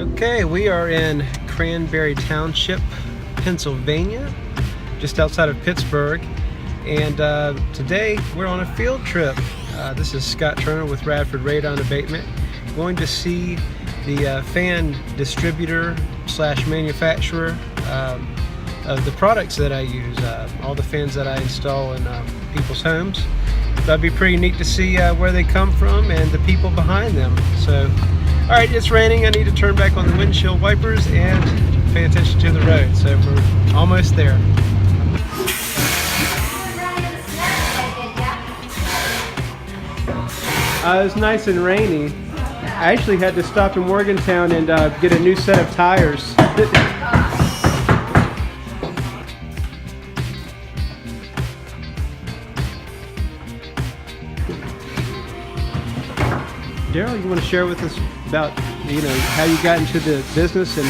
Okay, we are in Cranberry Township, Pennsylvania, just outside of Pittsburgh, and today we're on a field trip. This is Scott Turner with Radford Radon Abatement, going to see the fan distributor slash manufacturer of the products that I use, all the fans that I install in people's homes. That'd be pretty neat to see where they come from and the people behind them. So, all right, it's raining. I need to turn back on the windshield wipers and pay attention to the road. So we're almost there. It was nice and rainy. I actually had to stop in Morgantown and get a new set of tires. Daryl, you want to share with us about how you got into the business and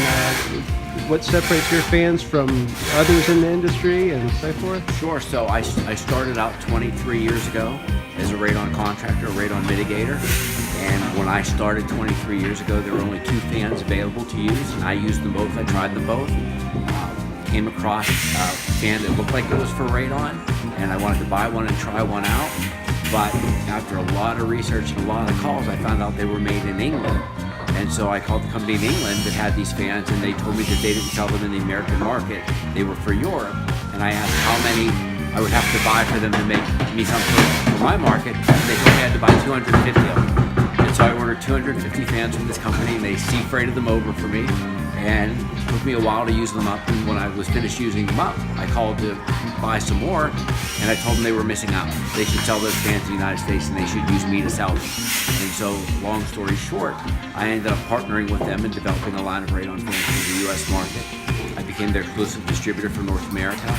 what separates your fans from others in the industry and so forth? Sure. So I started out 23 years ago as a radon contractor, a radon mitigator. And when I started 23 years ago, there were only 2 fans available to use, and I used them both. I tried them both. Came across a fan that looked like it was for radon, and I wanted to buy one and try one out. But after a lot of research and a lot of calls, I found out they were made in England. And so I called the company in England that had these fans, and they told me that they didn't sell them in the American market. They were for Europe. And I asked how many I would have to buy for them to make me something for my market. And they told me I had to buy 250 of them. And so I ordered 250 fans from this company, and they sea-freighted them over for me. And it took me a while to use them up, and when I was finished using them up, I called to buy some more, and I told them they were missing out. They should sell those fans in the United States, and they should use me to sell them. And so, long story short, I ended up partnering with them and developing a line of radon fans for the U.S. market. I became their exclusive distributor for North America,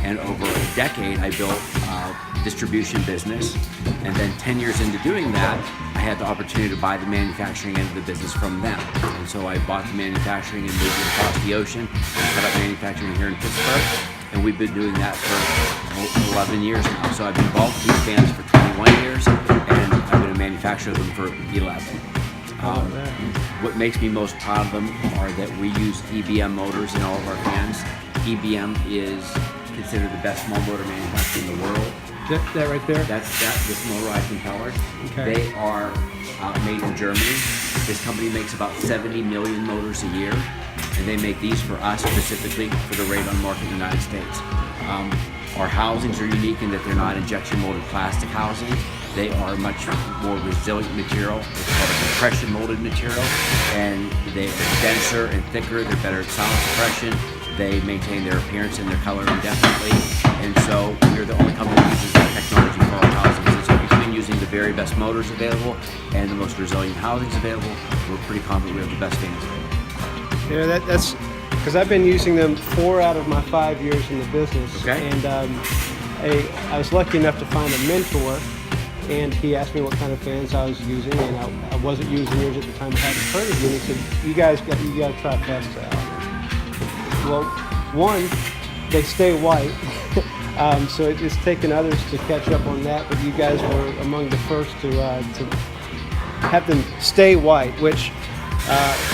and over a decade, I built a distribution business. And then 10 years into doing that, I had the opportunity to buy the manufacturing end of the business from them. And so I bought the manufacturing and moved it across the ocean and set up manufacturing here in Pittsburgh. And we've been doing that for 11 years now. So I've been involved with these fans for 21 years, and I've been a manufacturer of them for 11. What makes me most proud of them are that we use EBM motors in all of our fans. EBM is considered the best small motor manufacturer in the world. That right there? This motorized impeller. Okay. They are made in Germany. This company makes about 70 million motors a year, and they make these for us specifically for the radon market in the United States. Our housings are unique in that they're not injection molded plastic housings. They are much more resilient material. It's called a compression molded material, and they are denser and thicker. They're better at sound suppression. They maintain their appearance and their color indefinitely, and so we're the only company that uses that technology for our housings. And so between using the very best motors available and the most resilient housings available, we're pretty confident we have the best fans available. Yeah, that's because I've been using them 4 out of my 5 years in the business. Okay. And I was lucky enough to find a mentor, and he asked me what kind of fans I was using, and I wasn't using yours at the time. I hadn't heard of you, and he said, you got to try Festa out. Well, one, they stay white, so it's taken others to catch up on that, but you guys were among the first to have them stay white, which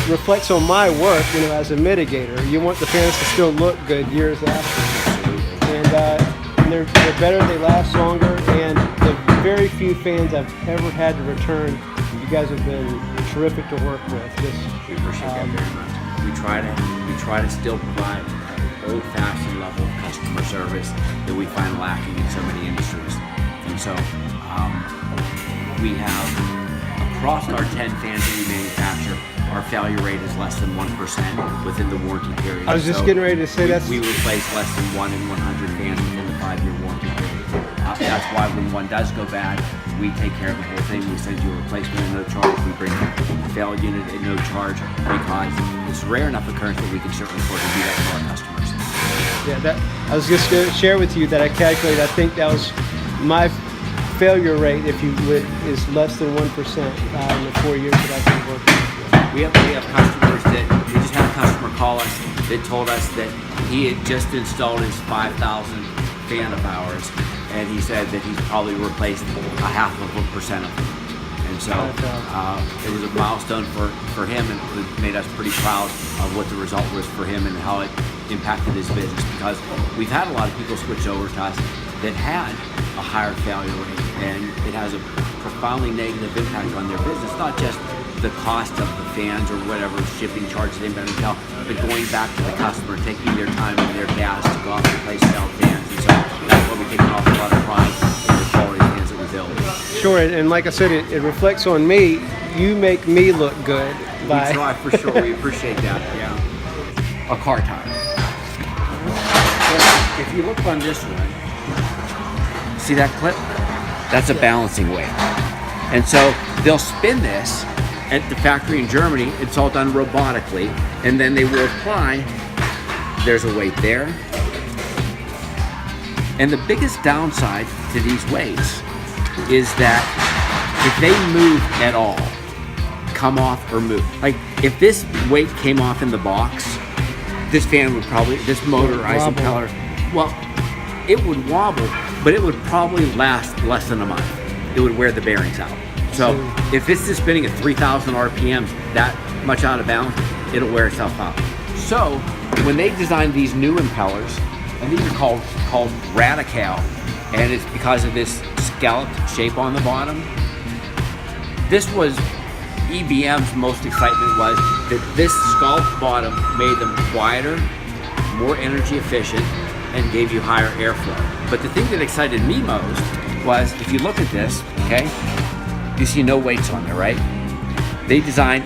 reflects on my work, as a mitigator. You want the fans to still look good years after. And they're better, they last longer, and the very few fans I've ever had to return, you guys have been terrific to work with. We appreciate that very much. We try to still provide old-fashioned level of customer service that we find lacking in so many industries. And so we have, across our 10 fans that we manufacture, our failure rate is less than 1% within the warranty period. I was just getting ready to say that. We replace less than 1 in 100 fans within the 5-year warranty period. That's why when one does go bad, we take care of the whole thing. We send you a replacement at no charge. We bring a failed unit at no charge, because it's a rare enough occurrence that we can certainly afford to do that for our customers. Yeah, I was just going to share with you that I calculated, I think that was my failure rate, if you would, is less than 1% in the 4 years that I've been working with. We have customers that, we just had a customer call us that told us that he had just installed his 5,000 fan of ours, and he said that he's probably replaced a 0.5% of them. And And so it was a milestone for him, and it made us pretty proud of what the result was for him and how it impacted his business, because we've had a lot of people switch over to us that had a higher failure rate, and it has a profoundly negative impact on their business, not just the cost of the fans or whatever shipping charges they've been entailed, but going back to the customer, taking their time and their gas to go out and replace failed fans. And so that's why we take an awful lot of pride in the quality of fans that we build. Sure, and like I said, it reflects on me. You make me look good. We try for sure. We appreciate that. Yeah. A car tire. If you look on this one, see that clip? That's a balancing weight. And so they'll spin this at the factory in Germany. It's all done robotically, and then they will apply. There's a weight there. And the biggest downside to these weights is that if they move at all, come off or move, like if this weight came off in the box, this fan would probably, this motorized impeller, well, it would wobble, but it would probably last less than a month. It would wear the bearings out. So if this is spinning at 3,000 RPMs, that much out of balance, it'll wear itself out. So when they designed these new impellers, and these are called Radical, and it's because of this scalloped shape on the bottom. This was EBM's most excitement, was that this scalloped bottom made them quieter, more energy efficient, and gave you higher airflow. But the thing that excited me most was, if you look at this, okay, you see no weights on there, right? They designed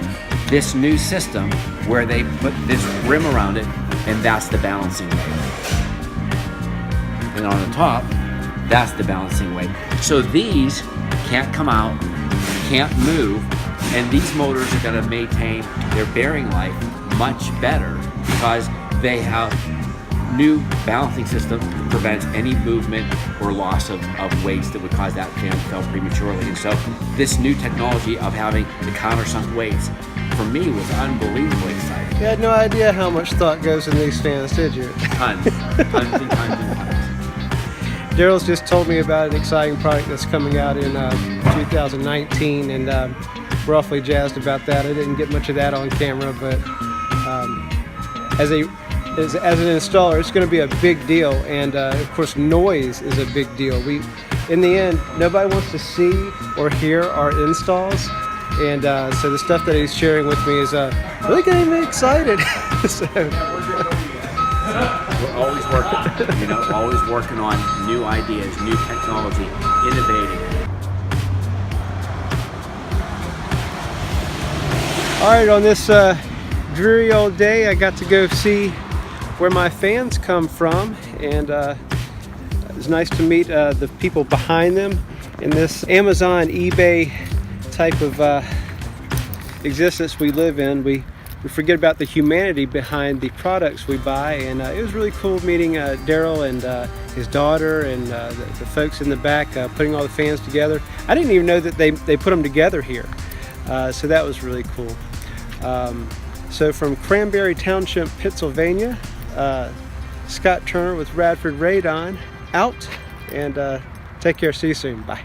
this new system where they put this rim around it, and that's the balancing weight. And on the top, that's the balancing weight. So these can't come out, can't move, and these motors are going to maintain their bearing life much better because they have new balancing system that prevents any movement or loss of weights that would cause that fan to fail prematurely. And so this new technology of having the countersunk weights, for me, was unbelievably exciting. You had no idea how much thought goes in these fans, did you? Tons and tons and tons. Daryl's just told me about an exciting product that's coming out in 2019, and we're awfully jazzed about that. I didn't get much of that on camera, but as an installer, it's going to be a big deal, and of course, noise is a big deal. In the end, nobody wants to see or hear our installs, and so the stuff that he's sharing with me is really getting me excited. So. We're always working, always working on new ideas, new technology, innovating. All right, on this dreary old day, I got to go see where my fans come from, and it was nice to meet the people behind them in this Amazon, eBay type of existence we live in. We forget about the humanity behind the products we buy, and it was really cool meeting Daryl and his daughter and the folks in the back putting all the fans together. I didn't even know that they put them together here, so that was really cool. So from Cranberry Township, Pennsylvania, Scott Turner with Radford Radon out, and take care. See you soon. Bye.